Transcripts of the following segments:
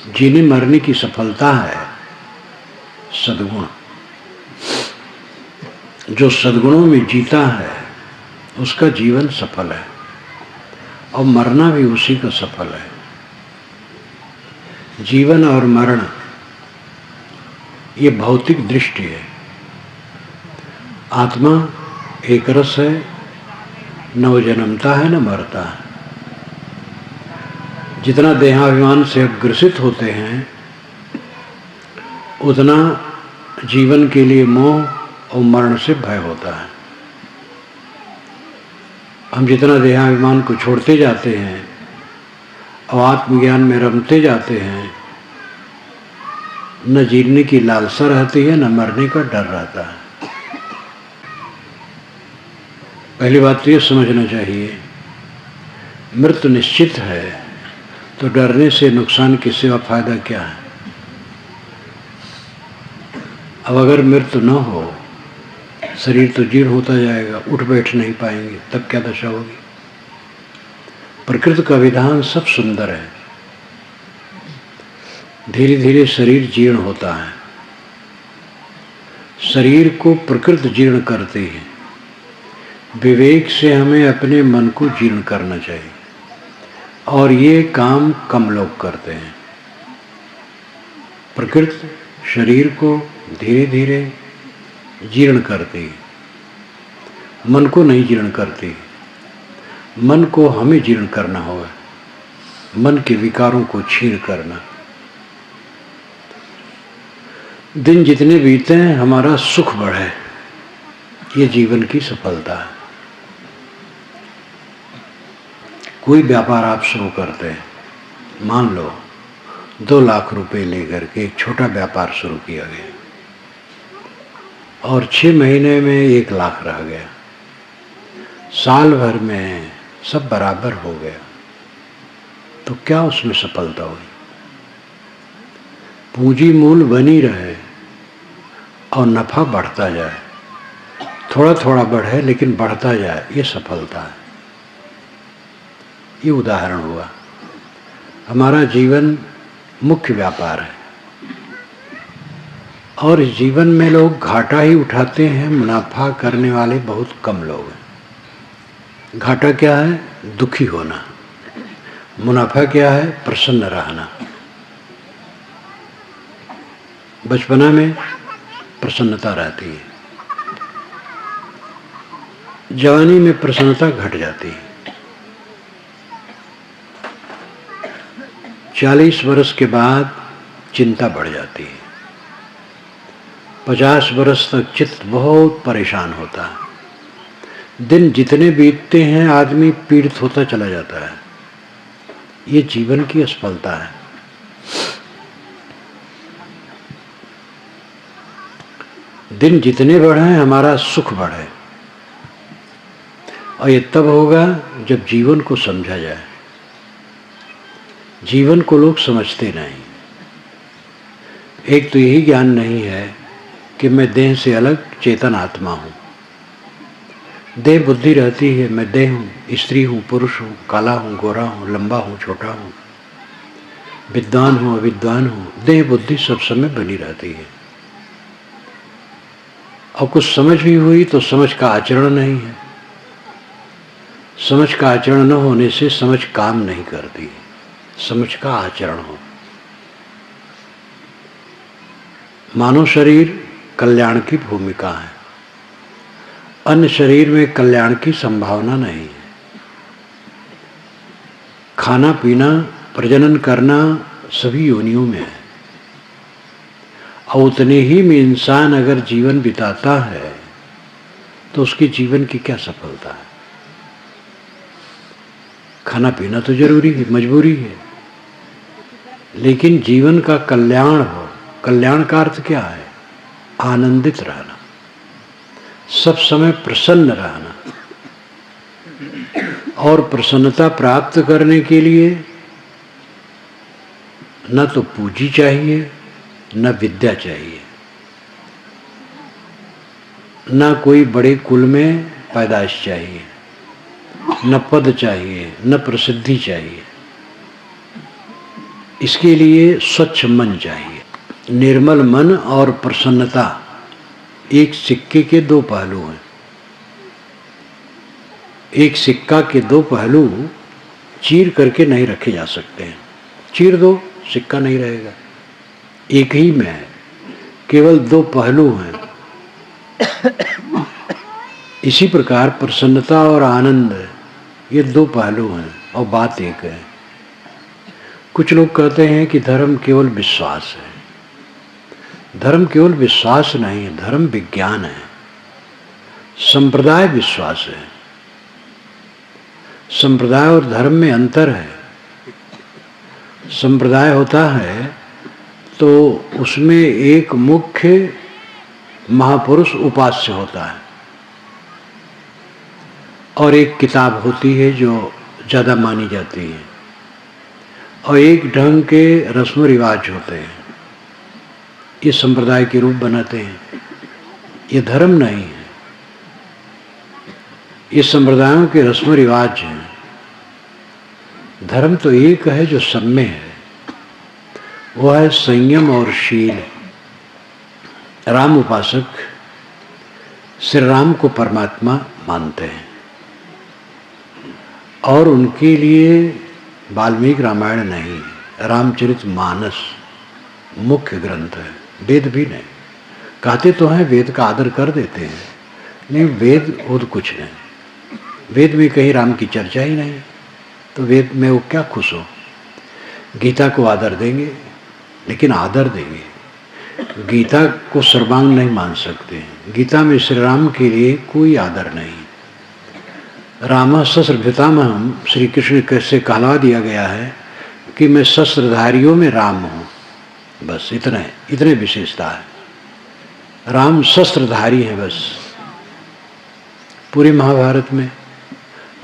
जीने मरने की सफलता है सद्गुण। जो सद्गुणों में जीता है उसका जीवन सफल है और मरना भी उसी का सफल है। जीवन और मरण ये भौतिक दृष्टि है। आत्मा एक रस है, न वो जन्मता है न मरता है। जितना देहाभिमान से अग्रसित होते हैं उतना जीवन के लिए मोह और मरण से भय होता है। हम जितना देहाभिमान को छोड़ते जाते हैं और आत्मज्ञान में रमते जाते हैं, न जीने की लालसा रहती है न मरने का डर रहता है। पहली बात तो ये समझना चाहिए, मृत्यु निश्चित है तो डरने से नुकसान के सिवा फायदा क्या है। अब अगर मृत्यु न हो, शरीर तो जीर्ण होता जाएगा, उठ बैठ नहीं पाएंगे, तब क्या दशा होगी। प्रकृति का विधान सब सुंदर है। धीरे धीरे शरीर जीर्ण होता है। शरीर को प्रकृति जीर्ण करती है। विवेक से हमें अपने मन को जीर्ण करना चाहिए और ये काम कम लोग करते हैं। प्रकृति शरीर को धीरे धीरे जीर्ण करती है, मन को नहीं जीर्ण करती। मन को हमें जीर्ण करना होगा, मन के विकारों को छीण करना। दिन जितने बीते हैं हमारा सुख बढ़े, ये जीवन की सफलता है। कोई व्यापार आप शुरू करते हैं, मान लो 2 लाख रुपए लेकर के एक छोटा व्यापार शुरू किया गया और 6 महीने में 1 लाख रह गया, साल भर में सब बराबर हो गया, तो क्या उसमें सफलता हुई। पूंजी मूल बनी रहे और नफा बढ़ता जाए, थोड़ा थोड़ा बढ़े लेकिन बढ़ता जाए, ये सफलता है। ये उदाहरण हुआ। हमारा जीवन मुख्य व्यापार है और इस जीवन में लोग घाटा ही उठाते हैं, मुनाफा करने वाले बहुत कम लोग हैं। घाटा क्या है? दुखी होना। मुनाफा क्या है? प्रसन्न रहना। बचपना में प्रसन्नता रहती है, जवानी में प्रसन्नता घट जाती है, 40 वर्ष के बाद चिंता बढ़ जाती है, 50 वर्ष तक चित्त बहुत परेशान होता है। दिन जितने बीतते हैं आदमी पीड़ित होता चला जाता है। ये जीवन की असफलता है। दिन जितने बढ़े हमारा सुख बढ़े, और ये तब होगा जब जीवन को समझा जाए। जीवन को लोग समझते नहीं। एक तो यही ज्ञान नहीं है कि मैं देह से अलग चेतन आत्मा हूँ। देह बुद्धि रहती है, मैं देह हूँ, स्त्री हूँ, पुरुष हूँ, काला हूँ, गोरा हूँ, लंबा हूँ, छोटा हूँ, विद्वान हूँ, अविद्वान हूँ। देह बुद्धि सब समय बनी रहती है। और कुछ समझ भी हुई तो समझ का आचरण नहीं है। समझ का आचरण न होने से समझ काम नहीं करती। समझ का आचरण हो। मानव शरीर कल्याण की भूमिका है, अन्य शरीर में कल्याण की संभावना नहीं है। खाना पीना प्रजनन करना सभी योनियों में है, और उतने ही में इंसान अगर जीवन बिताता है तो उसके जीवन की क्या सफलता है। खाना पीना तो जरूरी है, मजबूरी है, लेकिन जीवन का कल्याण हो। कल्याण का अर्थ क्या है? आनंदित रहना, सब समय प्रसन्न रहना। और प्रसन्नता प्राप्त करने के लिए न तो पूंजी चाहिए, न विद्या चाहिए, न कोई बड़े कुल में पैदाइश चाहिए, न पद चाहिए, न प्रसिद्धि चाहिए। इसके लिए स्वच्छ मन चाहिए। निर्मल मन और प्रसन्नता एक सिक्के के दो पहलू हैं। एक सिक्का के दो पहलू चीर करके नहीं रखे जा सकते हैं। चीर दो, सिक्का नहीं रहेगा। एक ही में है, केवल दो पहलू हैं। इसी प्रकार प्रसन्नता और आनंद, ये दो पहलू हैं और बात एक है। कुछ लोग कहते हैं कि धर्म केवल विश्वास है। धर्म केवल विश्वास नहीं है, धर्म विज्ञान है। संप्रदाय विश्वास है। संप्रदाय और धर्म में अंतर है। संप्रदाय होता है तो उसमें एक मुख्य महापुरुष उपास्य होता है और एक किताब होती है जो ज़्यादा मानी जाती है और एक ढंग के रस्म रिवाज होते हैं। ये संप्रदाय के रूप बनाते हैं। ये धर्म नहीं है, ये संप्रदायों के रस्म रिवाज हैं। धर्म तो एक है जो सब में है, वह है संयम और शील। राम उपासक श्री राम को परमात्मा मानते हैं और उनके लिए वाल्मीकि रामायण नहीं, रामचरितमानस मुख्य ग्रंथ है। वेद भी नहीं, कहते तो हैं वेद का आदर कर देते हैं, लेकिन वेद और कुछ नहीं। वेद में कहीं राम की चर्चा ही नहीं, तो वेद में वो क्या खुश हो। गीता को आदर देंगे, लेकिन आदर देंगे। गीता को सर्वांग नहीं मान सकते। गीता में श्री राम के लिए कोई आदर नहीं। राम शस्त्र पितामहम, श्री कृष्ण कैसे कहला दिया गया है कि मैं शस्त्रधारियों में राम हूँ, बस इतने विशेषता है। राम शस्त्रधारी है बस। पूरे महाभारत में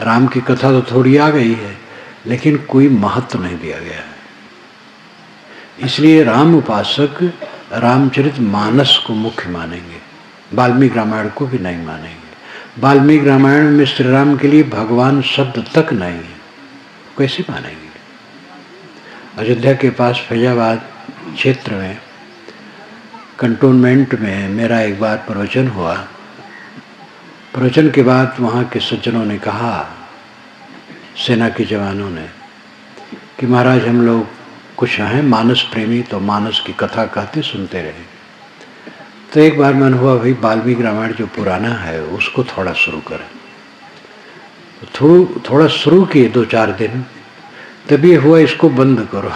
राम की कथा तो थोड़ी आ गई है, लेकिन कोई महत्व नहीं दिया गया है। इसलिए राम उपासक रामचरितमानस को मुख्य मानेंगे, वाल्मीकि रामायण को भी नहीं मानेंगे। वाल्मीकि रामायण में श्री राम के लिए भगवान शब्द तक नहीं है, कैसे मानेंगे। अयोध्या के पास फैजाबाद क्षेत्र में कंटोनमेंट में मेरा एक बार प्रवचन हुआ। प्रवचन के बाद वहाँ के सज्जनों ने कहा, सेना के जवानों ने, कि महाराज हम लोग कुछ हैं मानस प्रेमी, तो मानस की कथा कहते सुनते रहे। तो एक बार मन हुआ भाई वाल्मीकि रामायण जो पुराना है उसको थोड़ा शुरू करें। तो थोड़ा शुरू किए 2-4 दिन, तभी हुआ इसको बंद करो,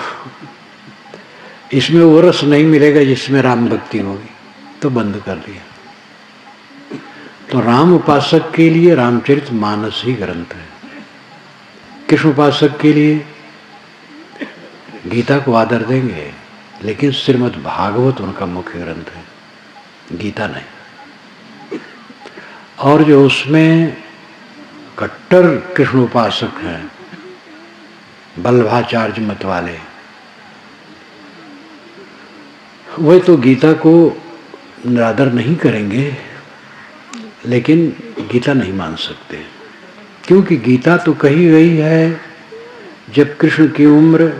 इसमें वो रस नहीं मिलेगा जिसमें राम भक्ति होगी, तो बंद कर दिया। तो राम उपासक के लिए रामचरितमानस ही ग्रंथ है। कृष्ण उपासक के लिए गीता को आदर देंगे, लेकिन श्रीमद् भागवत उनका मुख्य ग्रंथ है, गीता नहीं। और जो उसमें कट्टर कृष्ण उपासक हैं, बल्लभाचार्य मत वाले, वे तो गीता को निरादर नहीं करेंगे, लेकिन गीता नहीं मान सकते, क्योंकि गीता तो कही गई है जब कृष्ण की उम्र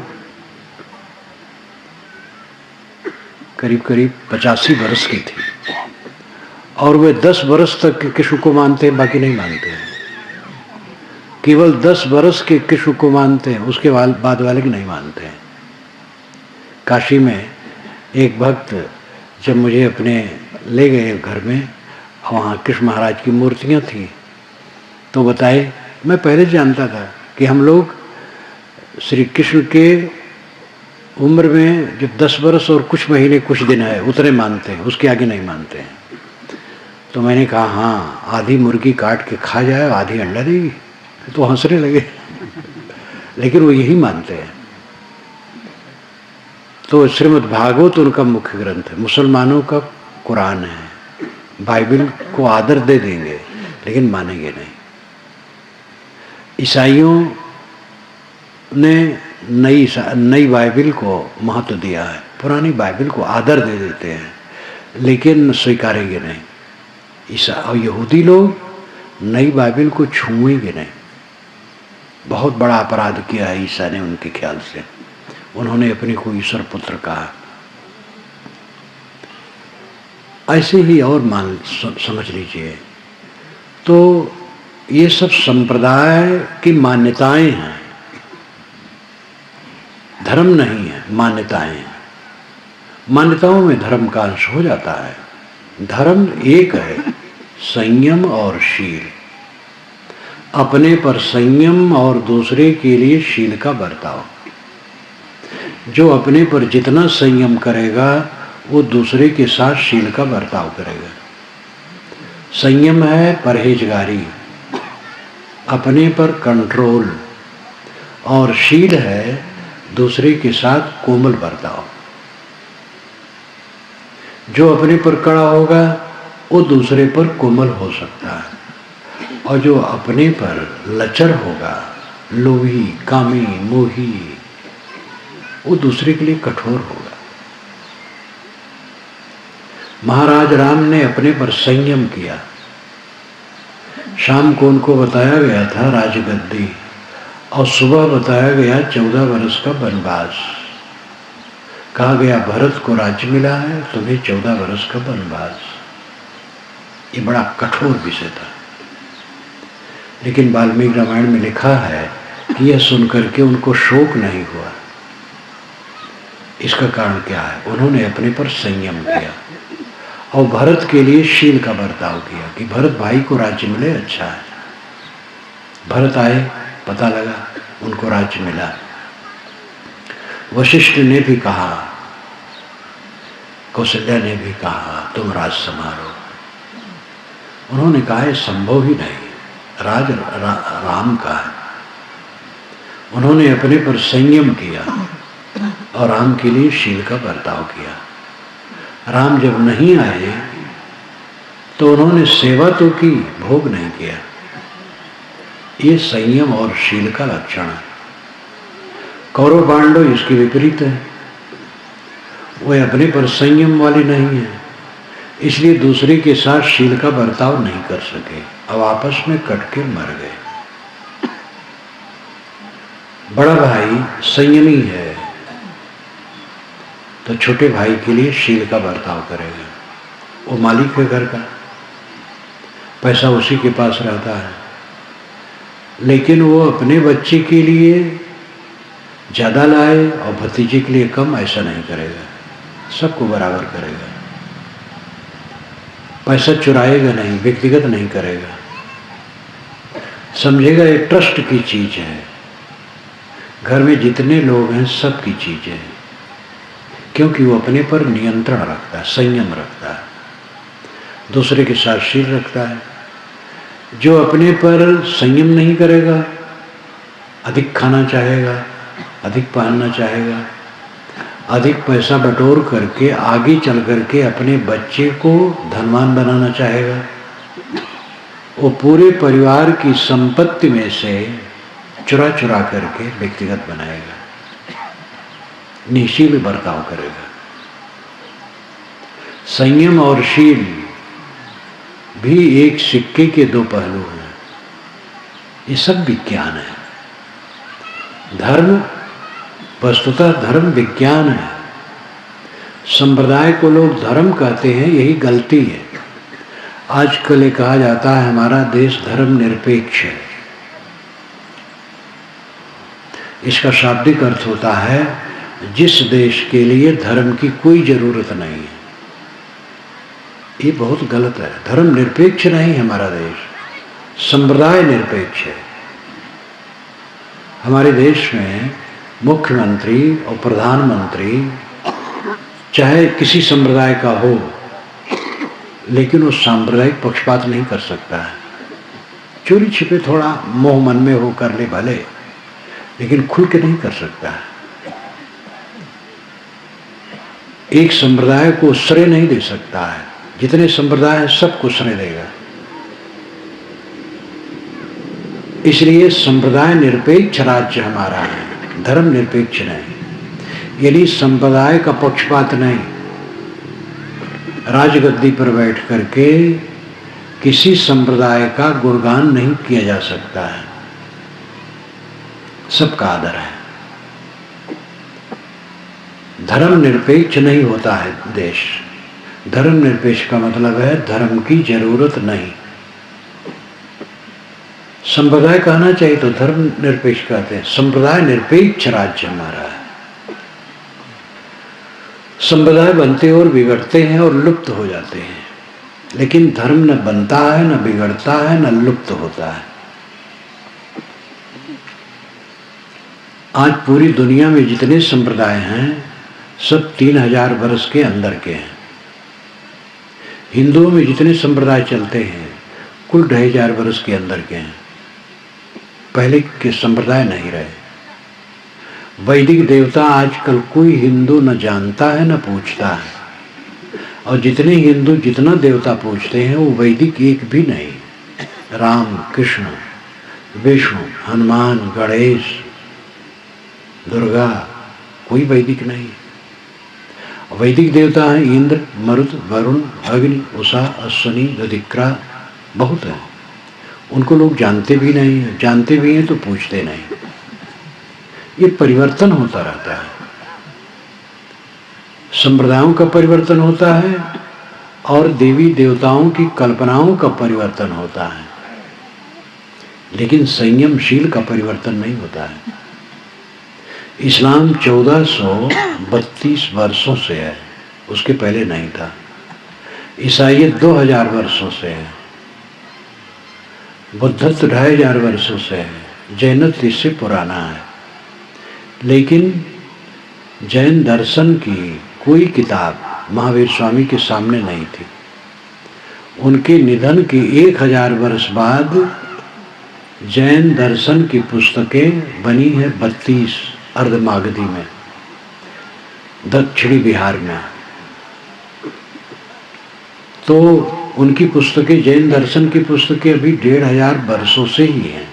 करीब 85 वर्ष की थी, और वे 10 वर्ष तक कृष्ण को मानते हैं, बाकी नहीं मानते हैं। केवल 10 वर्ष के कृष्ण को मानते हैं, उसके बाद वाले की नहीं मानते हैं। काशी में एक भक्त जब मुझे अपने ले गए घर में, वहाँ कृष्ण महाराज की मूर्तियाँ थी, तो बताए, मैं पहले जानता था कि हम लोग श्री कृष्ण के उम्र में जब 10 वर्ष और कुछ महीने कुछ दिन है उतने मानते हैं, उसके आगे नहीं मानते हैं। तो मैंने कहा हाँ, आधी मुर्गी काट के खा जाए, आधी अंडा देगी, तो हंसने लगे। लेकिन वो यही मानते हैं। तो श्रीमद् भागवत उनका मुख्य ग्रंथ है। मुसलमानों का कुरान है, बाइबल को आदर दे देंगे, लेकिन मानेंगे नहीं। ईसाइयों ने नई बाइबल को महत्व दिया है, पुरानी बाइबल को आदर दे देते हैं, लेकिन स्वीकारेंगे नहीं। ईसा और यहूदी लोग नई बाइबल को छुएंगे नहीं। बहुत बड़ा अपराध किया है ईसा ने उनके ख्याल से। उन्होंने अपने को ईश्वर पुत्र कहा। ऐसे ही और समझ लीजिए। तो ये सब संप्रदाय की मान्यताएं हैं, धर्म नहीं है, मान्यताएं हैं। मान्यताओं में धर्म का अंश हो जाता है। धर्म एक है, संयम और शील। अपने पर संयम और दूसरे के लिए शील का बर्ताव। जो अपने पर जितना संयम करेगा वो दूसरे के साथ शील का बर्ताव करेगा। संयम है परहेजगारी, अपने पर कंट्रोल, और शील है दूसरे के साथ कोमल बर्ताव। जो अपने पर कड़ा होगा वो दूसरे पर कोमल हो सकता है, और जो अपने पर लचर होगा, लोभी, कामी, मोही, वो दूसरे के लिए कठोर होगा। महाराज राम ने अपने पर संयम किया। शाम को उनको बताया गया था राजगद्दी, और सुबह बताया गया 14 वर्ष का वनवास। कहा गया भरत को राज्य मिला है, तुम्हें 14 वर्ष का वनवास। ये बड़ा कठोर विषय था, लेकिन वाल्मीकि रामायण में लिखा है कि यह सुनकर के उनको शोक नहीं हुआ। इसका कारण क्या है? उन्होंने अपने पर संयम किया और भरत के लिए शील का बर्ताव किया कि भरत भाई को राज्य मिले, अच्छा है। भरत आए, पता लगा उनको राज्य मिला। वशिष्ठ ने भी कहा, कौशल्या ने भी कहा तुम राज संभालो। उन्होंने कहा यह संभव ही नहीं, राज राम का है। उन्होंने अपने पर संयम किया और राम के लिए शील का बर्ताव किया। राम जब नहीं आए तो उन्होंने सेवा तो की, भोग नहीं किया। ये संयम और शील का लक्षण है। कौरव पांडव इसके विपरीत है। वे अपने पर संयम वाले नहीं है, इसलिए दूसरे के साथ शील का बर्ताव नहीं कर सके, अब आपस में कट के मर गए। बड़ा भाई संयमी है तो छोटे भाई के लिए शील का बर्ताव करेगा। वो मालिक है घर का, पैसा उसी के पास रहता है, लेकिन वो अपने बच्चे के लिए ज़्यादा लाए और भतीजे के लिए कम, ऐसा नहीं करेगा, सबको बराबर करेगा। पैसा चुराएगा नहीं, व्यक्तिगत नहीं करेगा, समझेगा ये ट्रस्ट की चीज़ है, घर में जितने लोग हैं सबकी चीज़ है, क्योंकि वो अपने पर नियंत्रण रखता है, संयम रखता है, दूसरे के साथ शील रखता है। जो अपने पर संयम नहीं करेगा, अधिक खाना चाहेगा, अधिक पहनना चाहेगा, अधिक पैसा बटोर करके आगे चल करके अपने बच्चे को धनवान बनाना चाहेगा, वो पूरे परिवार की संपत्ति में से चुरा चुरा करके व्यक्तिगत बनाएगा, निःशील बर्ताव करेगा। संयम और शील भी एक सिक्के के दो पहलू हैं। ये सब विज्ञान है। धर्म वस्तुतः धर्म विज्ञान है। संप्रदाय को लोग धर्म कहते हैं, यही गलती है। आजकल ये कहा जाता है हमारा देश धर्म निरपेक्ष है। इसका शाब्दिक अर्थ होता है जिस देश के लिए धर्म की कोई जरूरत नहीं है। ये बहुत गलत है। धर्म निरपेक्ष नहीं है हमारा देश, संप्रदाय निरपेक्ष है। हमारे देश में मुख्यमंत्री और प्रधानमंत्री चाहे किसी संप्रदाय का हो, लेकिन वो सांप्रदायिक पक्षपात नहीं कर सकता है। चोरी छिपे थोड़ा मोह मन में हो कर ले भले, लेकिन खुल के नहीं कर सकता है। एक संप्रदाय को श्रेय नहीं दे सकता है, जितने संप्रदाय हैं सबको श्रेय देगा। इसलिए संप्रदाय निरपेक्ष राज्य हमारा है, धर्म निरपेक्ष नहीं। यानी संप्रदाय का पक्षपात नहीं। राजगद्दी पर बैठ करके किसी संप्रदाय का गुणगान नहीं किया जा सकता है, सबका आदर है। धर्म निरपेक्ष नहीं होता है देश। धर्म निरपेक्ष का मतलब है धर्म की जरूरत नहीं। संप्रदाय कहना चाहिए तो धर्म निरपेक्ष कहते हैं। संप्रदाय निरपेक्ष राज्य हमारा है। संप्रदाय बनते और बिगड़ते हैं और लुप्त हो जाते हैं, लेकिन धर्म न बनता है, न बिगड़ता है, न लुप्त होता है। आज पूरी दुनिया में जितने संप्रदाय हैं सब 3000 वर्ष के अंदर के हैं। हिंदुओं में जितने संप्रदाय चलते हैं कुल 2500 वर्ष के अंदर के हैं। पहले के संप्रदाय नहीं रहे। वैदिक देवता आजकल कोई हिंदू न जानता है न पूछता है, और जितने हिंदू जितना देवता पूछते हैं वो वैदिक एक भी नहीं। राम, कृष्ण, विष्णु, हनुमान, गणेश, दुर्गा, कोई वैदिक नहीं। वैदिक देवता हैं इंद्र, मरुत, वरुण, अग्नि, उषा, अश्वनी, दधिक्रा, बहुत है। उनको लोग जानते भी नहीं हैं, जानते भी हैं तो पूछते नहीं। ये परिवर्तन होता रहता है। संप्रदायों का परिवर्तन होता है और देवी देवताओं की कल्पनाओं का परिवर्तन होता है, लेकिन संयमशील का परिवर्तन नहीं होता है। इस्लाम 1432 वर्षों से है, उसके पहले नहीं था। ईसाईयत 2000 वर्षों से है। बुद्धत्व 2500 वर्षों से है। जैनत्व इससे पुराना है। लेकिन जैन दर्शन की कोई किताब महावीर स्वामी के सामने नहीं थी। उनके निधन के 1000 वर्ष बाद जैन दर्शन की पुस्तकें बनी है 32 अर्धमागधी में, दक्षिणी बिहार में। तो उनकी पुस्तकें, जैन दर्शन की पुस्तकें अभी 1500 वर्षों से ही हैं।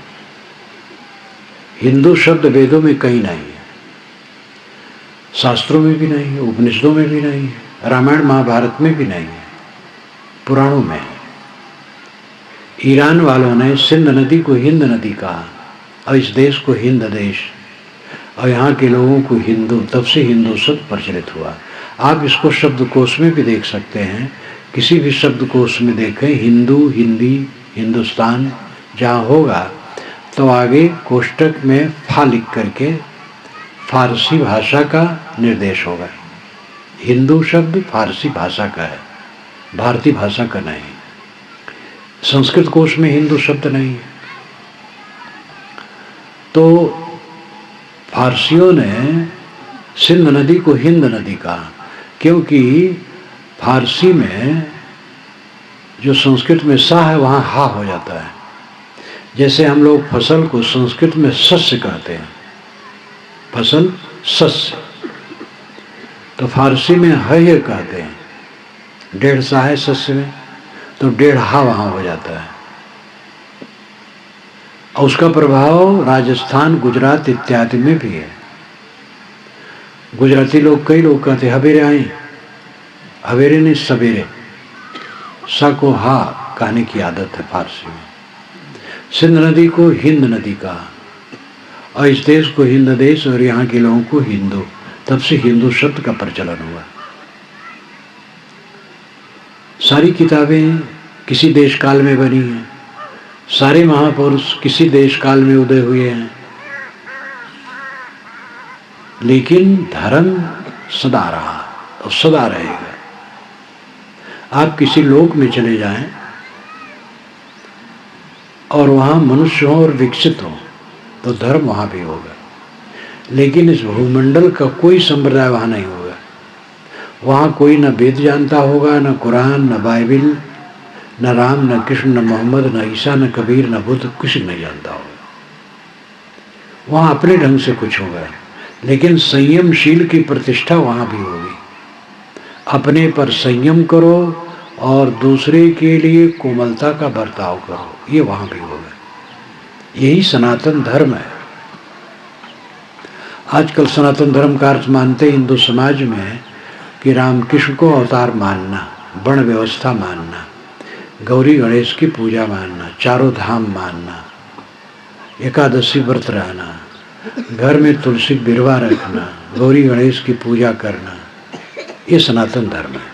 हिंदू शब्द वेदों में कहीं नहीं है, शास्त्रों में भी नहीं है, उपनिषदों में भी नहीं है, रामायण महाभारत में भी नहीं है, पुराणों में है। ईरान वालों ने सिंध नदी को हिंद नदी कहा और इस देश को हिंद देश, और यहाँ के लोगों को हिंदू, तब से हिंदू शब्द प्रचलित हुआ। आप इसको शब्दकोश में भी देख सकते हैं। किसी भी शब्दकोश में देखें हिंदू, हिंदी, हिंदुस्तान जहाँ होगा तो आगे कोष्टक में फा लिख करके फारसी भाषा का निर्देश होगा। हिंदू शब्द फारसी भाषा का है, भारतीय भाषा का नहीं। संस्कृत कोश में हिंदू शब्द नहीं है। तो फारसियों ने सिंध नदी को हिंद नदी कहा, क्योंकि फारसी में जो संस्कृत में सा है वहाँ हा हो जाता है। जैसे हम लोग फसल को संस्कृत में शस्य कहते हैं, फसल शस्य, तो फारसी में हय कहते हैं। 1.5 सा है शस्य में, तो 1.5 हा वहाँ हो जाता है। और उसका प्रभाव राजस्थान, गुजरात इत्यादि में भी है। गुजराती लोग, कई लोग कहते हैं हवेरे आए, हवेरे ने सवेरे, सा को हा कहने की आदत है फारसी में। सिंध नदी को हिंद नदी कहा और इस देश को हिंद देश और यहाँ के लोगों को हिंदू, तब से हिंदू शब्द का प्रचलन हुआ। सारी किताबें किसी देश काल में बनी हैं, सारे महापुरुष किसी देश काल में उदय हुए हैं, लेकिन धर्म सदा रहा और सदा रहेगा। आप किसी लोक में चले जाएं और वहाँ मनुष्य हो और विकसित हो तो धर्म वहाँ भी होगा, लेकिन इस भूमंडल का कोई संप्रदाय वहाँ नहीं होगा। वहाँ कोई न वेद जानता होगा, न कुरान, न बाइबिल, न राम, न कृष्ण, न मोहम्मद, न ईसा, न कबीर, न बुद्ध, कुछ नहीं जानता होगा। वहाँ अपने ढंग से कुछ होगा, लेकिन संयमशील की प्रतिष्ठा वहाँ भी होगी। अपने पर संयम करो और दूसरे के लिए कोमलता का बर्ताव करो, ये वहाँ भी होगा। यही सनातन धर्म है। आजकल सनातन धर्म का अर्थ मानते हिंदू समाज में कि रामकृष्ण को अवतार मानना, वर्ण व्यवस्था मानना, गौरी गणेश की पूजा मानना, चारों धाम मानना, एकादशी व्रत रहना, घर में तुलसी बिरवा रखना, गौरी गणेश की पूजा करना, ये सनातन धर्म है।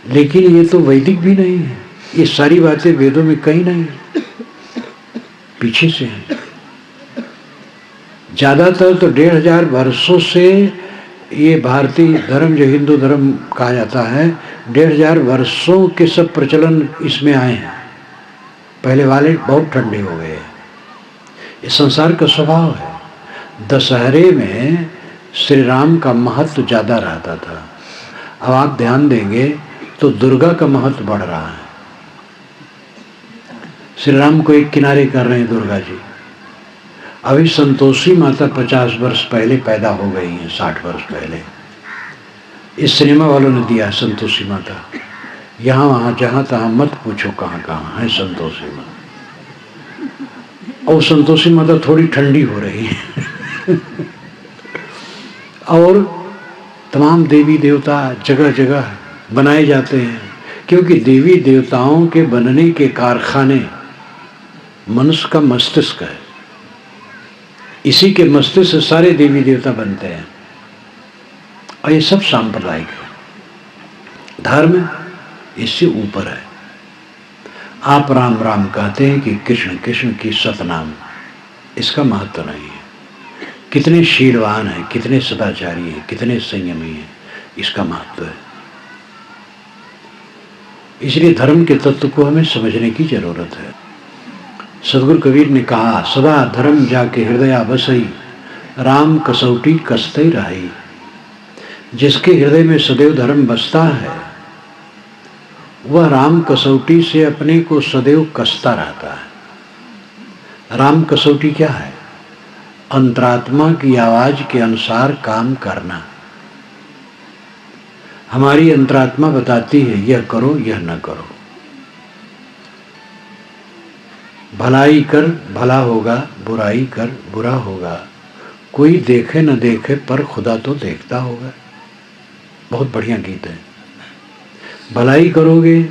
लेकिन ये तो वैदिक भी नहीं है, ये सारी बातें वेदों में कहीं नहीं है, पीछे से है। ज़्यादातर तो 1500 वर्षों से ये भारतीय धर्म, जो हिंदू धर्म कहा जाता है, 1500 वर्षों के सब प्रचलन इसमें आए हैं। पहले वाले बहुत ठंडे हो गए। ये संसार का स्वभाव है। दशहरे में श्री राम का महत्व ज़्यादा रहता था। अब आप ध्यान देंगे तो दुर्गा का महत्व बढ़ रहा है। श्री राम को एक किनारे कर रहे हैं दुर्गा जी। अभी संतोषी माता 50 वर्ष पहले पैदा हो गई हैं, 60 वर्ष पहले। इस सिनेमा वालों ने दिया संतोषी माता। यहाँ वहाँ जहाँ तहाँ मत पूछो कहाँ कहाँ है संतोषी माता। और संतोषी माता थोड़ी ठंडी हो रही है। और तमाम देवी देवता जगह जगह बनाए जाते हैं, क्योंकि देवी देवताओं के बनने के कारखाने मनुष्य का मस्तिष्क है। इसी के मस्तिष्क से सारे देवी देवता बनते हैं। और ये सब सांप्रदायिक है। धर्म इससे ऊपर है। आप राम राम कहते हैं कि कृष्ण कृष्ण की सतनाम, इसका महत्व नहीं है। कितने शीलवान हैं, कितने सदाचारी हैं, कितने संयमी हैं, इसका महत्व है। इसलिए धर्म के तत्व को हमें समझने की जरूरत है। सदगुरु कबीर ने कहा, सदा धर्म जाके हृदय बसई, राम कसौटी कसते रही। जिसके हृदय में सदैव धर्म बसता है, वह राम कसौटी से अपने को सदैव कसता रहता है। राम कसौटी क्या है? अंतरात्मा की आवाज के अनुसार काम करना। हमारी अंतरात्मा बताती है यह करो यह न करो, भलाई कर भला होगा, बुराई कर बुरा होगा, कोई देखे न देखे पर खुदा तो देखता होगा। बहुत बढ़िया गीत है। भलाई करोगे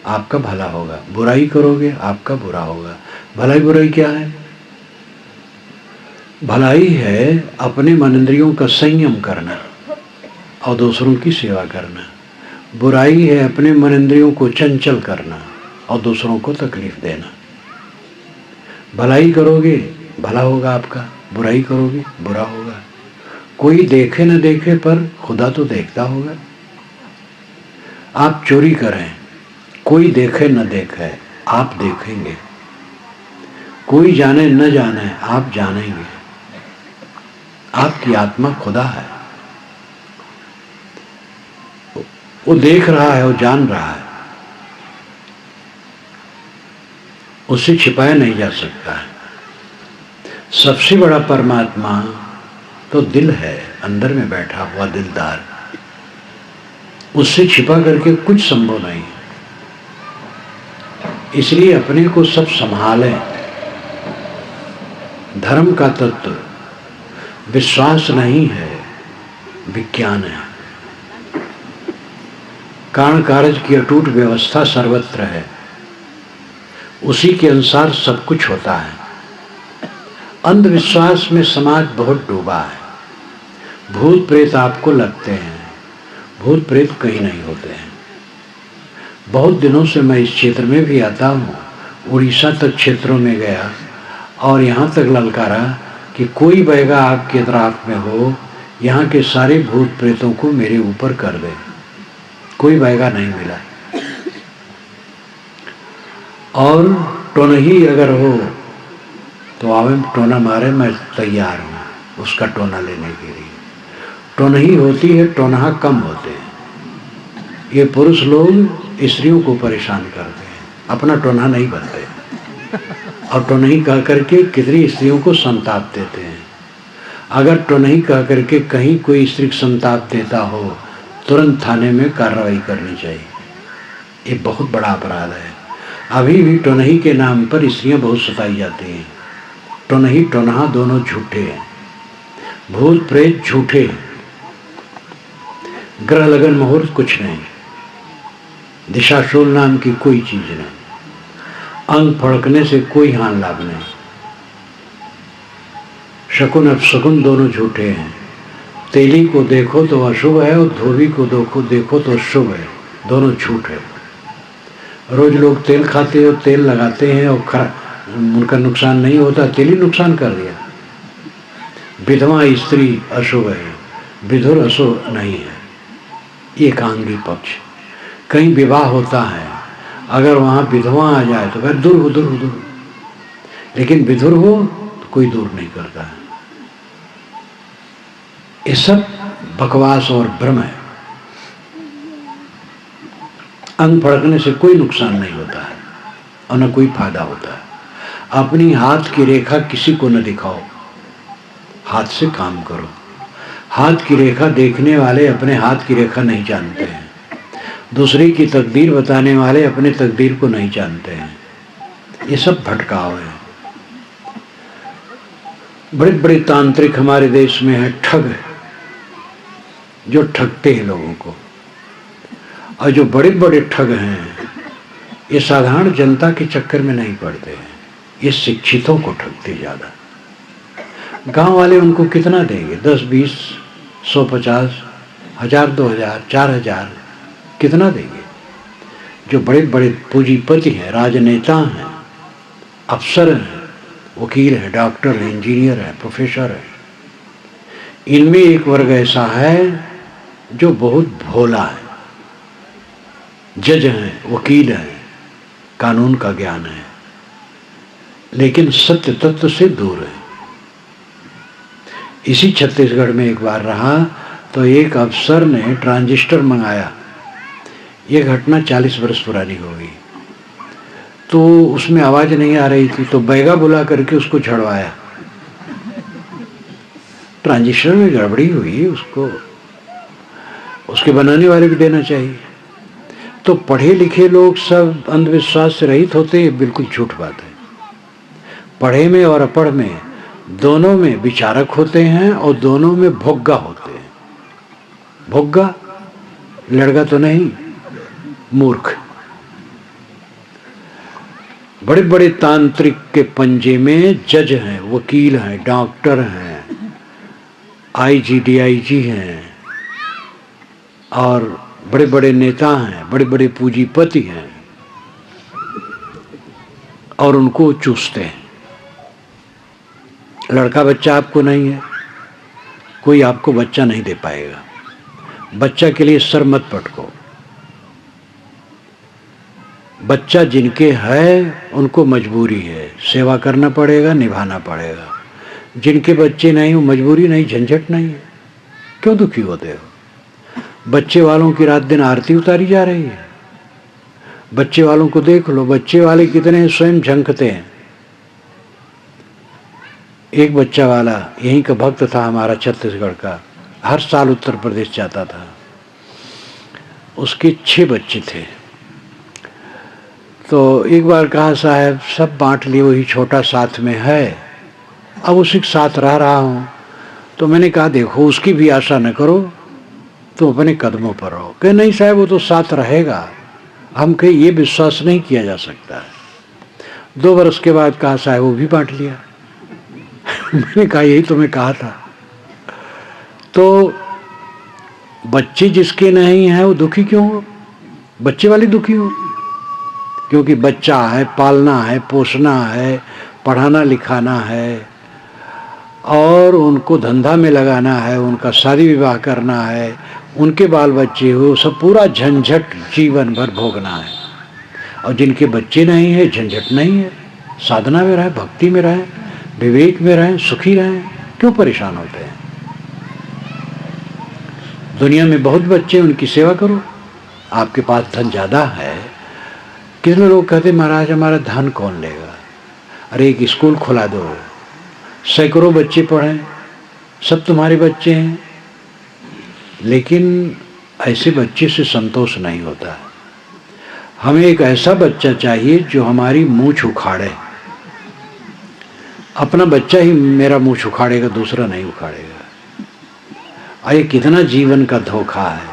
आपका भला होगा, बुराई करोगे आपका बुरा होगा। भलाई बुराई क्या है? भलाई है अपने मन इंद्रियों का संयम करना और दूसरों की सेवा करना। बुराई है अपने मन इंद्रियों को चंचल करना और दूसरों को तकलीफ देना। भलाई करोगे भला होगा आपका, बुराई करोगे बुरा होगा। कोई देखे न देखे पर खुदा तो देखता होगा। आप चोरी करें, कोई देखे न देखे आप देखेंगे। कोई जाने न जाने आप जानेंगे। आपकी आत्मा खुदा है, वो देख रहा है, वो जान रहा है, उससे छिपाया नहीं जा सकता है। सबसे बड़ा परमात्मा तो दिल है, अंदर में बैठा हुआ दिलदार, उससे छिपा करके कुछ संभव नहीं। इसलिए अपने को सब संभालें। धर्म का तत्व विश्वास नहीं है, विज्ञान है। कारण कार्य की अटूट व्यवस्था सर्वत्र है, उसी के अनुसार सब कुछ होता है। अंधविश्वास में समाज बहुत डूबा है। भूत प्रेत आपको लगते हैं, भूत प्रेत कहीं नहीं होते हैं। बहुत दिनों से मैं इस क्षेत्र में भी आता हूँ, उड़ीसा तक क्षेत्रों में गया और यहाँ तक ललकारा कि कोई बैगा आपके तरफ में हो, यहाँ के सारे भूत प्रेतों को मेरे ऊपर कर दे। कोई बैगा नहीं मिला। और टोनही अगर हो तो आवे टोना मारे, मैं तैयार हूँ उसका टोना लेने के लिए। टोनही होती है, टोनहा कम होते हैं। ये पुरुष लोग स्त्रियों को परेशान करते हैं, अपना टोनहा नहीं बनते और टोनही कह करके कितनी स्त्रियों को संताप देते हैं। अगर टोनही कह करके कहीं कोई स्त्री संताप देता हो, तुरंत थाने में कार्रवाई करनी चाहिए। ये बहुत बड़ा अपराध है। अभी भी टोनही के नाम पर स्त्रियां बहुत सताई जाती हैं। टोनही टोनहा दोनों झूठे हैं, भूत प्रेत झूठे हैं। ग्रह लगन मुहूर्त कुछ नहीं, दिशाशूल नाम की कोई चीज नहीं, अंग फड़कने से कोई हानि लाभ नहीं। शकुन अपशकुन दोनों झूठे हैं। तेली को देखो तो अशुभ है और धोबी को देखो तो शुभ है, दोनों झूठ है। रोज लोग तेल खाते और तेल लगाते हैं और उनका नुकसान नहीं होता, तेल ही नुकसान कर दिया। विधवा स्त्री अशुभ है, विधुर अशुभ नहीं है, एकांगी पक्ष। कहीं विवाह होता है, अगर वहाँ विधवा आ जाए तो फिर दूर हो दूर हो दूर, लेकिन विधुर हो तो कोई दूर नहीं करता है। ये सब बकवास और भ्रम है। अंग फड़कने से कोई नुकसान नहीं होता है और न कोई फायदा होता है। अपनी हाथ की रेखा किसी को न दिखाओ, हाथ से काम करो। हाथ की रेखा देखने वाले अपने हाथ की रेखा नहीं जानते हैं। दूसरे की तकदीर बताने वाले अपने तकदीर को नहीं जानते हैं। ये सब भटकाव है। बड़े बड़े तांत्रिक हमारे देश में है, ठग है, जो ठगते हैं लोगों को। और जो बड़े बड़े ठग हैं ये साधारण जनता के चक्कर में नहीं पड़ते हैं, ये शिक्षितों को ठगते ज़्यादा। गांव वाले उनको कितना देंगे? 10, 20, 100, 50, 1000, 2000, 4000 कितना देंगे? जो बड़े बड़े पूंजीपति हैं, राजनेता हैं, अफसर हैं, वकील हैं, डॉक्टर हैं, इंजीनियर हैं, प्रोफेसर हैं, इनमें एक वर्ग ऐसा है जो बहुत भोला है। जज हैं, वकील हैं, कानून का ज्ञान है, लेकिन सत्य तत्व से दूर है। इसी छत्तीसगढ़ में एक बार रहा तो एक अफसर ने ट्रांजिस्टर मंगाया। ये घटना 40 वर्ष पुरानी हो गई। तो उसमें आवाज़ नहीं आ रही थी तो बैगा बुला करके उसको झड़वाया। ट्रांजिस्टर में गड़बड़ी हुई, उसको उसके बनाने वाले को देना चाहिए। तो पढ़े लिखे लोग सब अंधविश्वास से रहित होते हैं, बिल्कुल झूठ बात है। पढ़े में और अपढ़ में दोनों में विचारक होते हैं और दोनों में भोग्गा होते हैं। भोग्गा लड़का तो नहीं, मूर्ख। बड़े बड़े तांत्रिक के पंजे में जज हैं, वकील हैं, डॉक्टर हैं, आईजी डीआईजी हैं और बड़े बड़े नेता हैं, बड़े बड़े पूंजीपति हैं और उनको चूसते हैं। लड़का बच्चा आपको नहीं है, कोई आपको बच्चा नहीं दे पाएगा। बच्चा के लिए सर मत पटको। बच्चा जिनके है उनको मजबूरी है, सेवा करना पड़ेगा, निभाना पड़ेगा। जिनके बच्चे नहीं, वो मजबूरी नहीं, झंझट नहीं है। क्यों दुखी होते हो? बच्चे वालों की रात दिन आरती उतारी जा रही है। बच्चे वालों को देख लो, बच्चे वाले कितने स्वयं झंकते हैं। एक बच्चा वाला यहीं का भक्त था हमारा छत्तीसगढ़ का, हर साल उत्तर प्रदेश जाता था। उसके 6 बच्चे थे। तो एक बार कहा, साहब सब बांट लिए, वही छोटा साथ में है, अब उसी के साथ रह रहा हूँ। तो मैंने कहा देखो उसकी भी आशा न करो, तुम अपने कदमों पर रहो। कहे नहीं साहब वो तो साथ रहेगा। हम कहे ये विश्वास नहीं किया जा सकता है। 2 वर्ष के बाद कहा साहब वो भी बांट लिया। मैंने कहा यही तुम्हें कहा था। तो बच्चे जिसके नहीं हैं वो दुखी क्यों हो? बच्चे वाले दुखी हो, क्योंकि बच्चा है, पालना है, पोसना है, पढ़ाना लिखाना है और उनको धंधा में लगाना है, उनका शादी विवाह करना है, उनके बाल बच्चे हो, सब पूरा झंझट जीवन भर भोगना है। और जिनके बच्चे नहीं है, झंझट नहीं है, साधना में रहे, भक्ति में रहे, विवेक में रहें, सुखी रहें, क्यों परेशान होते हैं? दुनिया में बहुत बच्चे, उनकी सेवा करो। आपके पास धन ज़्यादा है। कितने लोग कहते महाराज हमारा धन कौन लेगा? अरे एक स्कूल खुला दो, सैकड़ों बच्चे पढ़ें, सब तुम्हारे बच्चे हैं। लेकिन ऐसे बच्चे से संतोष नहीं होता। हमें एक ऐसा बच्चा चाहिए जो हमारी मूंछ उखाड़े। अपना बच्चा ही मेरा मुंह उखाड़ेगा, दूसरा नहीं उखाड़ेगा। ये कितना जीवन का धोखा है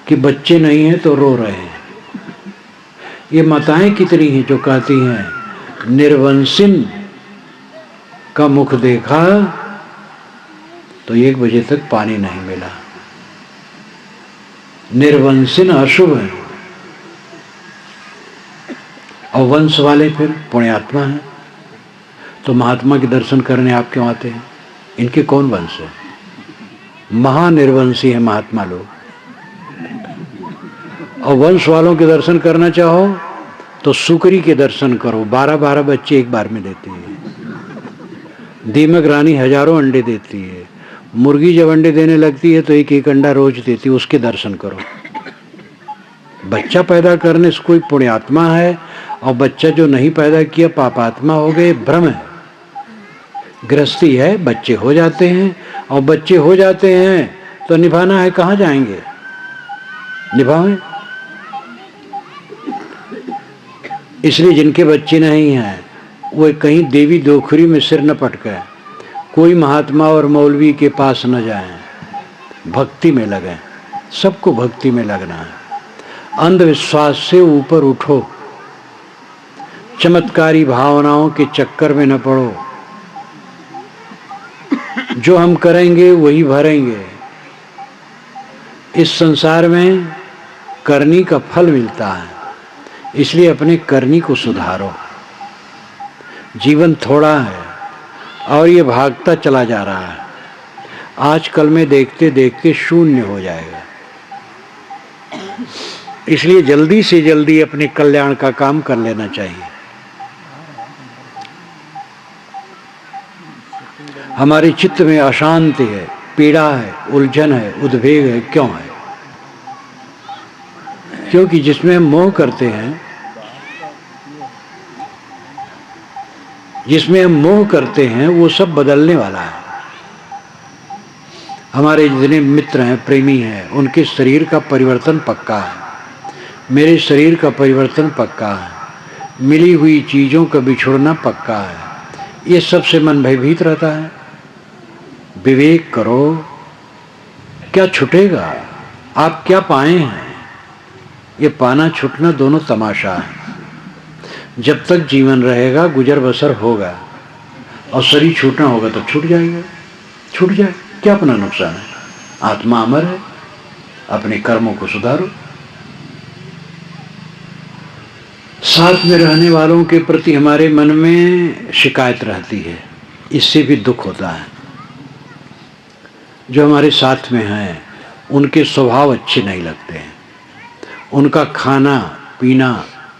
कि बच्चे नहीं हैं तो रो रहे हैं। ये माताएं कितनी हैं जो कहती हैं निर्वंशिन का मुख देखा तो 1 बजे तक पानी नहीं मिला। निर्वंशिन अशुभ है, और वंश वाले फिर पुण्यात्मा हैं। तो महात्मा के दर्शन करने आप क्यों आते हैं? इनके कौन वंश है? महानिर्वंशी है महात्मा लोग। और वंश वालों के दर्शन करना चाहो तो सुकरी के दर्शन करो, 12-12 बच्चे एक बार में देती है। दीमक रानी हजारों अंडे देती है। मुर्गी जब अंडे देने लगती है तो 1-1 अंडा रोज देती है, उसके दर्शन करो। बच्चा पैदा करने से कोई पुण्यात्मा है, और बच्चा जो नहीं पैदा किया पापात्मा हो गए, भ्रम है। गृहस्थी है, बच्चे हो जाते हैं, और बच्चे हो जाते हैं तो निभाना है, कहाँ जाएंगे? निभाएं। इसलिए जिनके बच्चे नहीं हैं वो कहीं देवी दोखरी में सिर न पटके, कोई महात्मा और मौलवी के पास न जाएं, भक्ति में लगें। सबको भक्ति में लगना है। अंधविश्वास से ऊपर उठो, चमत्कारी भावनाओं के चक्कर में न पड़ो। जो हम करेंगे वही भरेंगे। इस संसार में करनी का फल मिलता है, इसलिए अपने करनी को सुधारो। जीवन थोड़ा है और ये भागता चला जा रहा है। आजकल में देखते देखते शून्य हो जाएगा। इसलिए जल्दी से जल्दी अपने कल्याण का काम कर लेना चाहिए। हमारे चित्त में अशांति है, पीड़ा है, उलझन है, उद्वेग है। क्यों है? क्योंकि जिसमें हम मोह करते हैं, जिसमें हम मोह करते हैं वो सब बदलने वाला है। हमारे जितने मित्र हैं, प्रेमी हैं, उनके शरीर का परिवर्तन पक्का है। मेरे शरीर का परिवर्तन पक्का है। मिली हुई चीज़ों का बिछुड़ना पक्का है। ये सबसे मन भयभीत रहता है। विवेक करो, क्या छूटेगा? आप क्या पाए हैं? ये पाना छूटना दोनों तमाशा है। जब तक जीवन रहेगा गुजर बसर होगा, और शरीर छूटना होगा तो छूट जाएगा। छूट जाए, क्या अपना नुकसान है? आत्मा अमर है। अपने कर्मों को सुधारो। साथ में रहने वालों के प्रति हमारे मन में शिकायत रहती है, इससे भी दुख होता है। जो हमारे साथ में हैं उनके स्वभाव अच्छे नहीं लगते हैं। उनका खाना पीना,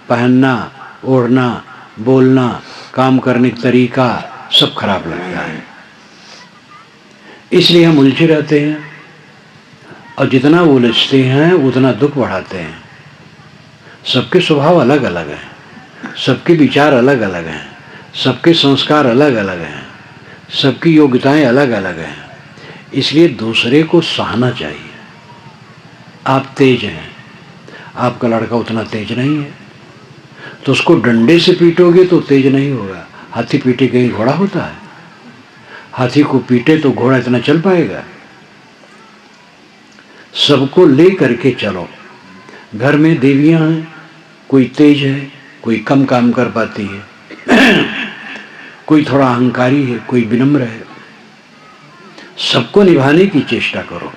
पहनना, ओढ़ना, बोलना, काम करने का तरीका सब खराब लगता है। इसलिए हम उलझे रहते हैं, और जितना उलझते हैं उतना दुख बढ़ाते हैं। सबके स्वभाव अलग अलग हैं, सबके विचार अलग अलग हैं, सबके संस्कार अलग अलग हैं, सबकी योग्यताएं अलग अलग हैं। इसलिए दूसरे को सहना चाहिए। आप तेज हैं, आपका लड़का उतना तेज नहीं है, तो उसको डंडे से पीटोगे तो तेज नहीं होगा। हाथी पीटे कहीं घोड़ा होता है? हाथी को पीटे तो घोड़ा इतना चल पाएगा? सबको ले करके चलो। घर में देवियां हैं, कोई तेज है, कोई कम काम कर पाती है, कोई थोड़ा अहंकारी है, कोई विनम्र है। सबको निभाने की चेष्टा करो।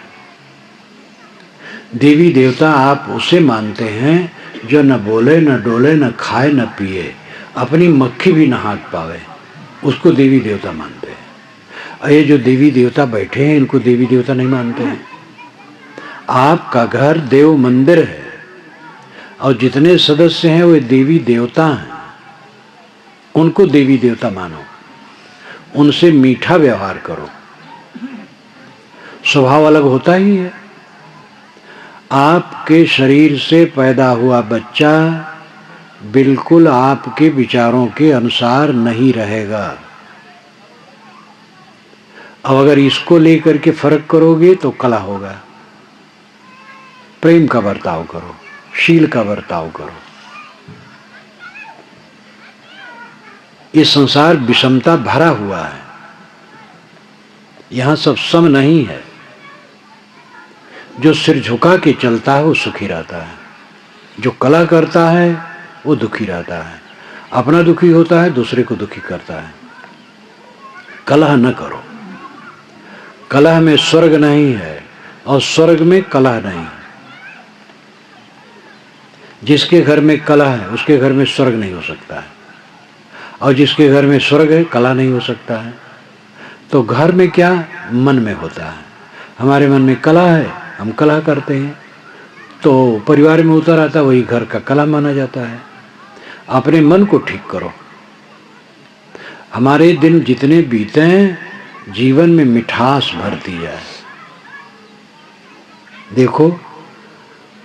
देवी देवता आप उसे मानते हैं जो न बोले, न डोले, न खाए, न पिए, अपनी मक्खी भी न हाँक पावे, उसको देवी देवता मानते हैं। ये जो देवी देवता बैठे हैं इनको देवी देवता नहीं मानते हैं। आपका घर देव मंदिर है, और जितने सदस्य हैं वे देवी देवता हैं। उनको देवी देवता मानो, उनसे मीठा व्यवहार करो। स्वभाव अलग होता ही है। आपके शरीर से पैदा हुआ बच्चा बिल्कुल आपके विचारों के अनुसार नहीं रहेगा। अब अगर इसको लेकर के फर्क करोगे तो कला होगा। प्रेम का बर्ताव करो, शील का बर्ताव करो। ये संसार विषमता भरा हुआ है, यहां सब सम नहीं है। जो सिर झुका के चलता है वो सुखी रहता है, जो कला करता है वो दुखी रहता है। अपना दुखी होता है, दूसरे को दुखी करता है। कलह न करो। कलह में स्वर्ग नहीं है और स्वर्ग में कलह नहीं। जिसके घर में कलह है उसके घर में स्वर्ग नहीं हो सकता है, और जिसके घर में स्वर्ग है कलह नहीं हो सकता है। तो घर में क्या, मन में होता है। हमारे मन में कलह है, हम कलह करते हैं, तो परिवार में उतर आता, वही घर का कलह माना जाता है। अपने मन को ठीक करो। हमारे दिन जितने बीते हैं जीवन में मिठास भरती जाए। देखो,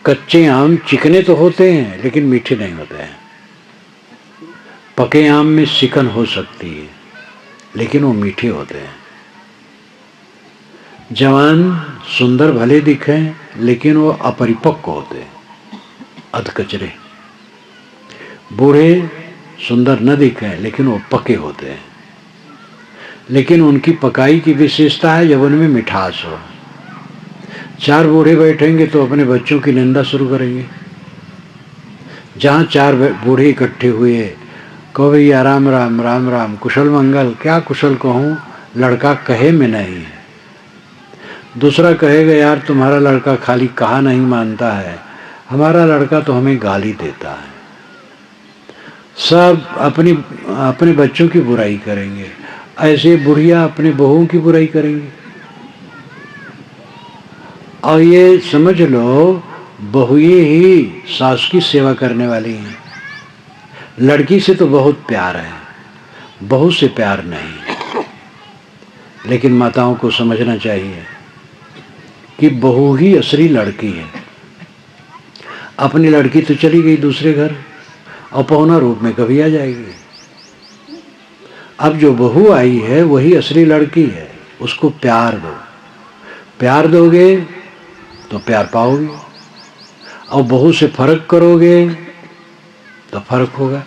कच्चे आम चिकने तो होते हैं लेकिन मीठे नहीं होते हैं। पके आम में सिकन हो सकती है लेकिन वो मीठे होते हैं। जवान सुंदर भले दिखें लेकिन वो अपरिपक्व होते हैं, अधकचरे। बूढ़े सुंदर न दिखें लेकिन वो पके होते हैं, लेकिन उनकी पकाई की विशेषता है जब उनमें मिठास हो। 4 बूढ़े बैठेंगे तो अपने बच्चों की निंदा शुरू करेंगे। जहाँ 4 बूढ़े इकट्ठे हुए, कहो भैया राम राम राम राम, कुशल मंगल। क्या कुशल कहूँ, लड़का कहे में नहीं है। दूसरा कहेगा यार तुम्हारा लड़का खाली कहा नहीं मानता है, हमारा लड़का तो हमें गाली देता है। सब अपने बच्चों की बुराई करेंगे। ऐसे बुढ़िया अपने बहुओं की बुराई करेंगी। और ये समझ लो, बहुएं ही सास की सेवा करने वाली हैं। लड़की से तो बहुत प्यार है, बहू से प्यार नहीं। लेकिन माताओं को समझना चाहिए कि बहू ही असली लड़की है। अपनी लड़की तो चली गई दूसरे घर, और पहुना रूप में कभी आ जाएगी। अब जो बहू आई है वही असली लड़की है। उसको प्यार दो, प्यार दोगे तो प्यार पाओगे, और बहू से फर्क करोगे तो फर्क होगा।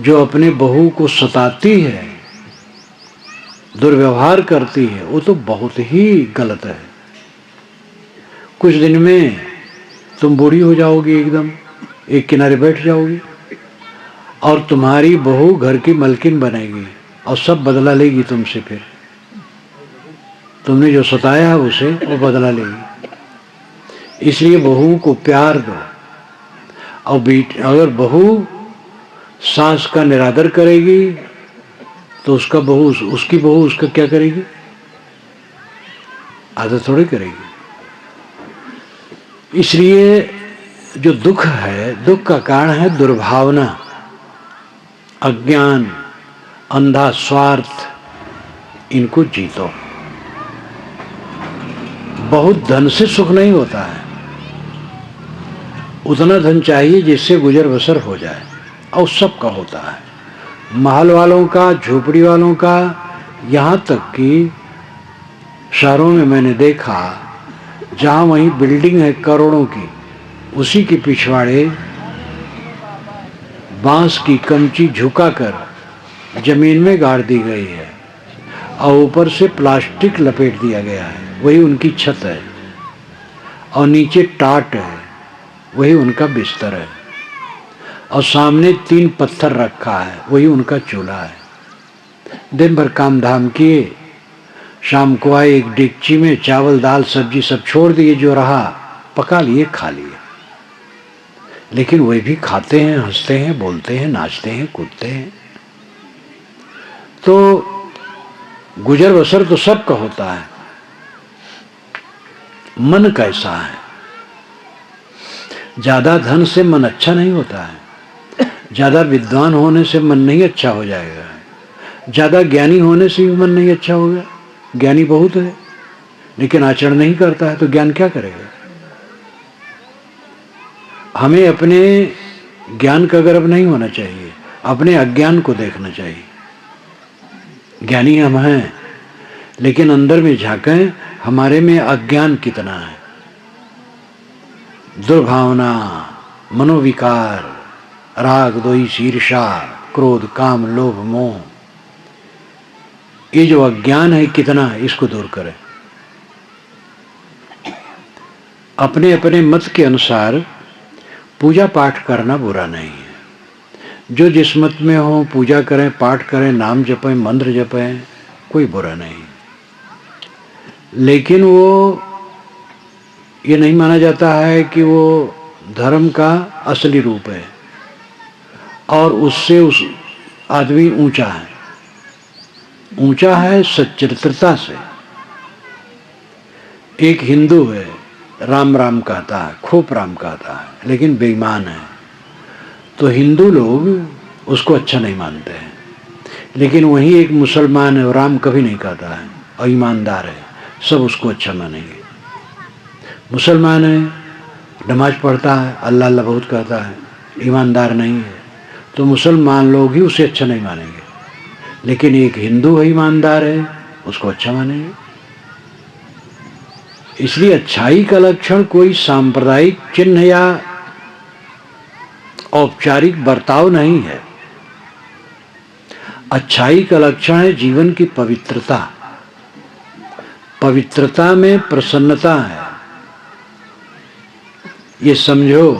जो अपने बहू को सताती है, दुर्व्यवहार करती है, वो तो बहुत ही गलत है। कुछ दिन में तुम बूढ़ी हो जाओगी, एकदम एक किनारे बैठ जाओगी, और तुम्हारी बहू घर की मलकिन बनेगी और सब बदला लेगी तुमसे। फिर तुमने जो सताया है उसे वो बदला लेगी। इसलिए बहू को प्यार दो। और अगर बहू सास का निरादर करेगी तो उसकी बहू उसका क्या करेगी, आदर थोड़ी करेगी। इसलिए जो दुख है, दुख का कारण है दुर्भावना, अज्ञान, अंधा स्वार्थ। इनको जीतो। बहुत धन से सुख नहीं होता है। उतना धन चाहिए जिससे गुजर बसर हो जाए, और सबका होता है। महल वालों का, झोपड़ी वालों का, यहाँ तक कि शहरों में मैंने देखा जहाँ वहीं बिल्डिंग है करोड़ों की, उसी के पिछवाड़े बांस की कंची झुकाकर जमीन में गाड़ दी गई है, और ऊपर से प्लास्टिक लपेट दिया गया है, वही उनकी छत है। और नीचे टाट है, वही उनका बिस्तर है। और सामने 3 पत्थर रखा है, वही उनका चूल्हा है। दिन भर काम धाम किए, शाम को आए, एक डेगची में चावल दाल सब्जी सब छोड़ दिए, जो रहा पका लिए, खा लिए। लेकिन वे भी खाते हैं, हंसते हैं, बोलते हैं, नाचते हैं, कूदते हैं। तो गुजर बसर तो सबका होता है। मन कैसा है? ज्यादा धन से मन अच्छा नहीं होता है, ज्यादा विद्वान होने से मन नहीं अच्छा हो जाएगा, ज्यादा ज्ञानी होने से भी मन नहीं अच्छा होगा। ज्ञानी बहुत है लेकिन आचरण नहीं करता है, तो ज्ञान क्या करेगा? हमें अपने ज्ञान का गर्व नहीं होना चाहिए, अपने अज्ञान को देखना चाहिए। ज्ञानी हम हैं, लेकिन अंदर में झांकें, हमारे में अज्ञान कितना है। दुर्भावना, मनोविकार, राग, द्वेष, ईर्ष्या, क्रोध, काम, लोभ, मोह, ये जो अज्ञान है कितना है, इसको दूर करें। अपने अपने मत के अनुसार पूजा पाठ करना बुरा नहीं है। जो जिस मत में हो पूजा करें, पाठ करें, नाम जपें, मंत्र जपें, कोई बुरा नहीं। लेकिन वो ये नहीं माना जाता है कि वो धर्म का असली रूप है और उससे उस आदमी ऊंचा है। ऊंचा है सच्चरित्रता से। एक हिंदू है, राम राम कहता है, खूब राम कहता है, लेकिन बेईमान है, तो हिंदू लोग उसको अच्छा नहीं मानते हैं। लेकिन वहीं एक मुसलमान है, राम कभी नहीं कहता है और ईमानदार है, सब उसको अच्छा मानेंगे। मुसलमान है, नमाज पढ़ता है, अल्लाह अल्लाह बहुत कहता है, ईमानदार नहीं है, तो मुसलमान लोग ही उसे अच्छा नहीं मानेंगे। लेकिन एक हिंदू है, ईमानदार है, उसको अच्छा मानेंगे। इसलिए अच्छाई का लक्षण कोई सांप्रदायिक चिन्ह या औपचारिक बर्ताव नहीं है। अच्छाई का लक्षण है जीवन की पवित्रता। पवित्रता में प्रसन्नता है। ये समझो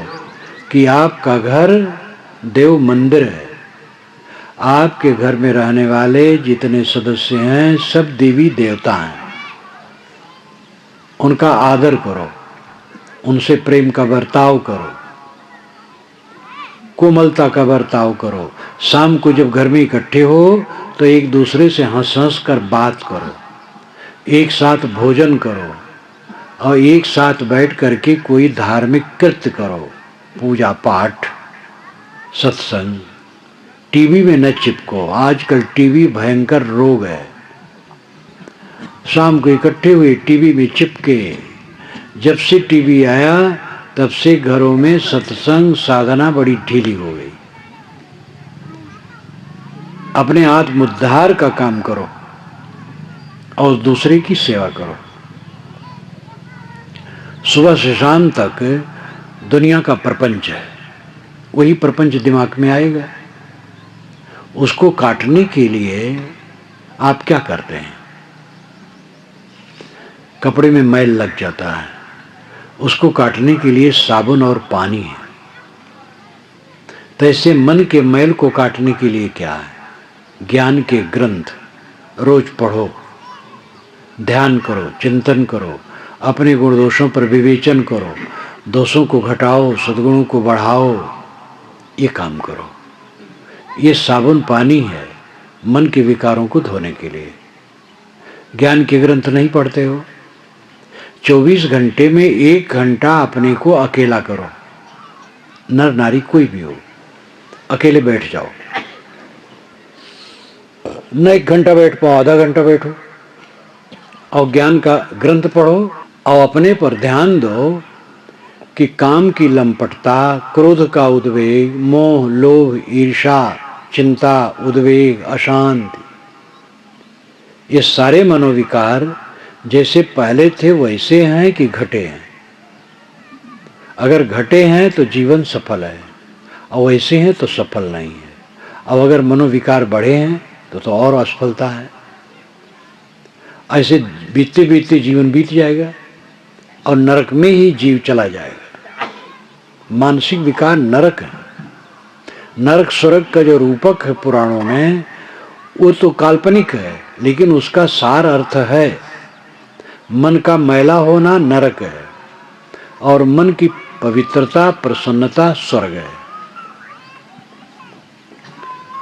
कि आपका घर देव मंदिर है। आपके घर में रहने वाले जितने सदस्य हैं सब देवी देवता हैं। उनका आदर करो, उनसे प्रेम का बर्ताव करो, कोमलता का बर्ताव करो। शाम को जब घर में इकट्ठे हो तो एक दूसरे से हंस हंस कर बात करो, एक साथ भोजन करो और एक साथ बैठ करके कोई धार्मिक कृत्य करो, पूजा पाठ, सत्संग। टीवी में न चिपको। आजकल टीवी भयंकर रोग है। शाम को इकट्ठे हुए टीवी में चिपके। जब से टीवी आया तब से घरों में सत्संग साधना बड़ी ढीली हो गई। अपने आत्मोद्धार का काम करो और दूसरे की सेवा करो। सुबह से शाम तक दुनिया का प्रपंच है, वही प्रपंच दिमाग में आएगा। उसको काटने के लिए आप क्या करते हैं? कपड़े में मैल लग जाता है, उसको काटने के लिए साबुन और पानी है। तो ऐसे मन के मैल को काटने के लिए क्या है? ज्ञान के ग्रंथ रोज पढ़ो, ध्यान करो, चिंतन करो, अपने गुण दोषों पर विवेचन करो, दोषों को घटाओ, सद्गुणों को बढ़ाओ। ये काम करो। ये साबुन पानी है मन के विकारों को धोने के लिए। ज्ञान के ग्रंथ नहीं पढ़ते हो? 24 घंटे में 1 घंटा अपने को अकेला करो। नर नारी कोई भी हो, अकेले बैठ जाओ। न 1 घंटा बैठ पाओ, आधा घंटा बैठो और ज्ञान का ग्रंथ पढ़ो और अपने पर ध्यान दो कि काम की लंपटता, क्रोध का उद्वेग, मोह, लोभ, ईर्षा, चिंता, उद्वेग, अशांति, ये सारे मनोविकार जैसे पहले थे वैसे हैं कि घटे हैं? अगर घटे हैं तो जीवन सफल है और वैसे हैं तो सफल नहीं है। अब अगर मनोविकार बढ़े हैं तो और असफलता है। ऐसे बीतते बीतते जीवन बीत जाएगा और नरक में ही जीव चला जाएगा। मानसिक विकार नरक है। नरक स्वर्ग का जो रूपक है पुराणों में, वो तो काल्पनिक है, लेकिन उसका सार अर्थ है मन का मैला होना नरक है और मन की पवित्रता, प्रसन्नता स्वर्ग है।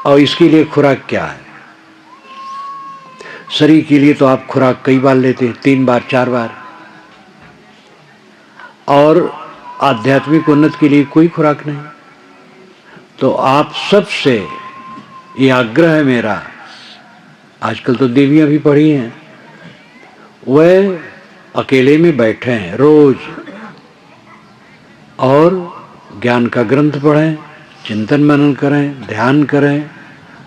और इसके लिए खुराक क्या है? शरीर के लिए तो आप खुराक कई बार लेते हैं, 3 बार 4 बार। और आध्यात्मिक उन्नति के लिए कोई खुराक नहीं। तो आप सबसे ये आग्रह है मेरा, आजकल तो देवियां भी पढ़ी हैं, वह अकेले में बैठे हैं रोज और ज्ञान का ग्रंथ पढ़ें, चिंतन मनन करें, ध्यान करें,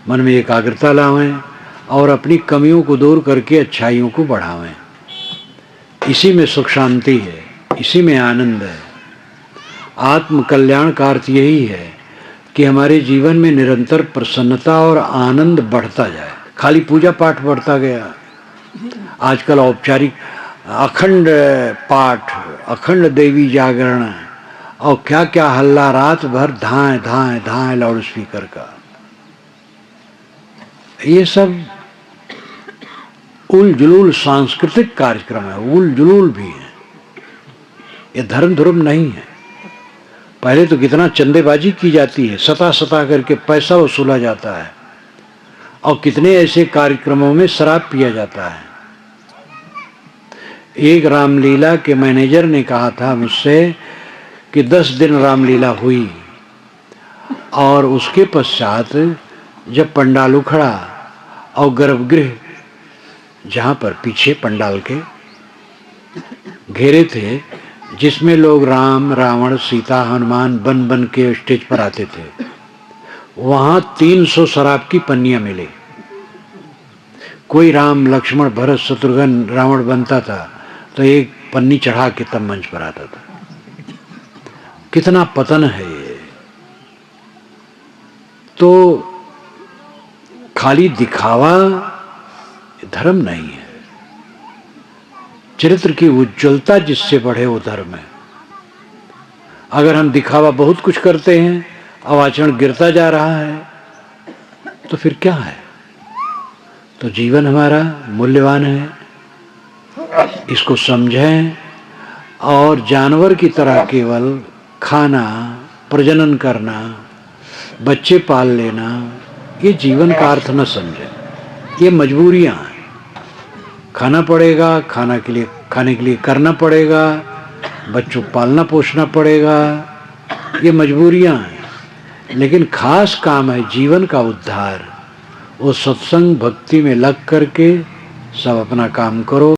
मन में एकाग्रता लावें और अपनी कमियों को दूर करके अच्छाइयों को बढ़ावें। इसी में सुख शांति है, इसी में आनंद है। आत्म कल्याण का अर्थ यही है कि हमारे जीवन में निरंतर प्रसन्नता और आनंद बढ़ता जाए। खाली पूजा पाठ बढ़ता गया। आजकल औपचारिक अखंड पाठ, अखंड देवी जागरण और क्या क्या हल्ला, रात भर धाएं धाएं धाएं लाउड स्पीकर का। ये सब उल जुलूल सांस्कृतिक कार्यक्रम है, उल जुलूल भी है। ये धर्म धर्म नहीं है। पहले तो कितना चंदेबाजी की जाती है, सता सता करके पैसा वसूला जाता है, और कितने ऐसे कार्यक्रमों में शराब पिया जाता है। एक रामलीला के मैनेजर ने कहा था मुझसे कि 10 दिन रामलीला हुई और उसके पश्चात जब पंडाल उखड़ा और गर्भगृह जहाँ पर पीछे पंडाल के घेरे थे, जिसमें लोग राम, रावण, सीता, हनुमान बन बन के स्टेज पर आते थे, वहाँ 300 शराब की पन्नियाँ मिली। कोई राम, लक्ष्मण, भरत, शत्रुघ्न, रावण बनता था तो एक पन्नी चढ़ा के तब मंच पर आता था। कितना पतन है ये। तो खाली दिखावा धर्म नहीं है। चरित्र की उज्ज्वलता जिससे बढ़े वो धर्म है। अगर हम दिखावा बहुत कुछ करते हैं, अब आचरण गिरता जा रहा है, तो फिर क्या है? तो जीवन हमारा मूल्यवान है, इसको समझें। और जानवर की तरह केवल खाना, प्रजनन करना, बच्चे पाल लेना, ये जीवन का अर्थ न समझें। ये मजबूरियां हैं। खाना पड़ेगा, खाने के लिए करना पड़ेगा, बच्चों को पालना पोसना पड़ेगा, ये मजबूरियां हैं। लेकिन खास काम है जीवन का उद्धार। वो सत्संग भक्ति में लग करके सब अपना काम करो।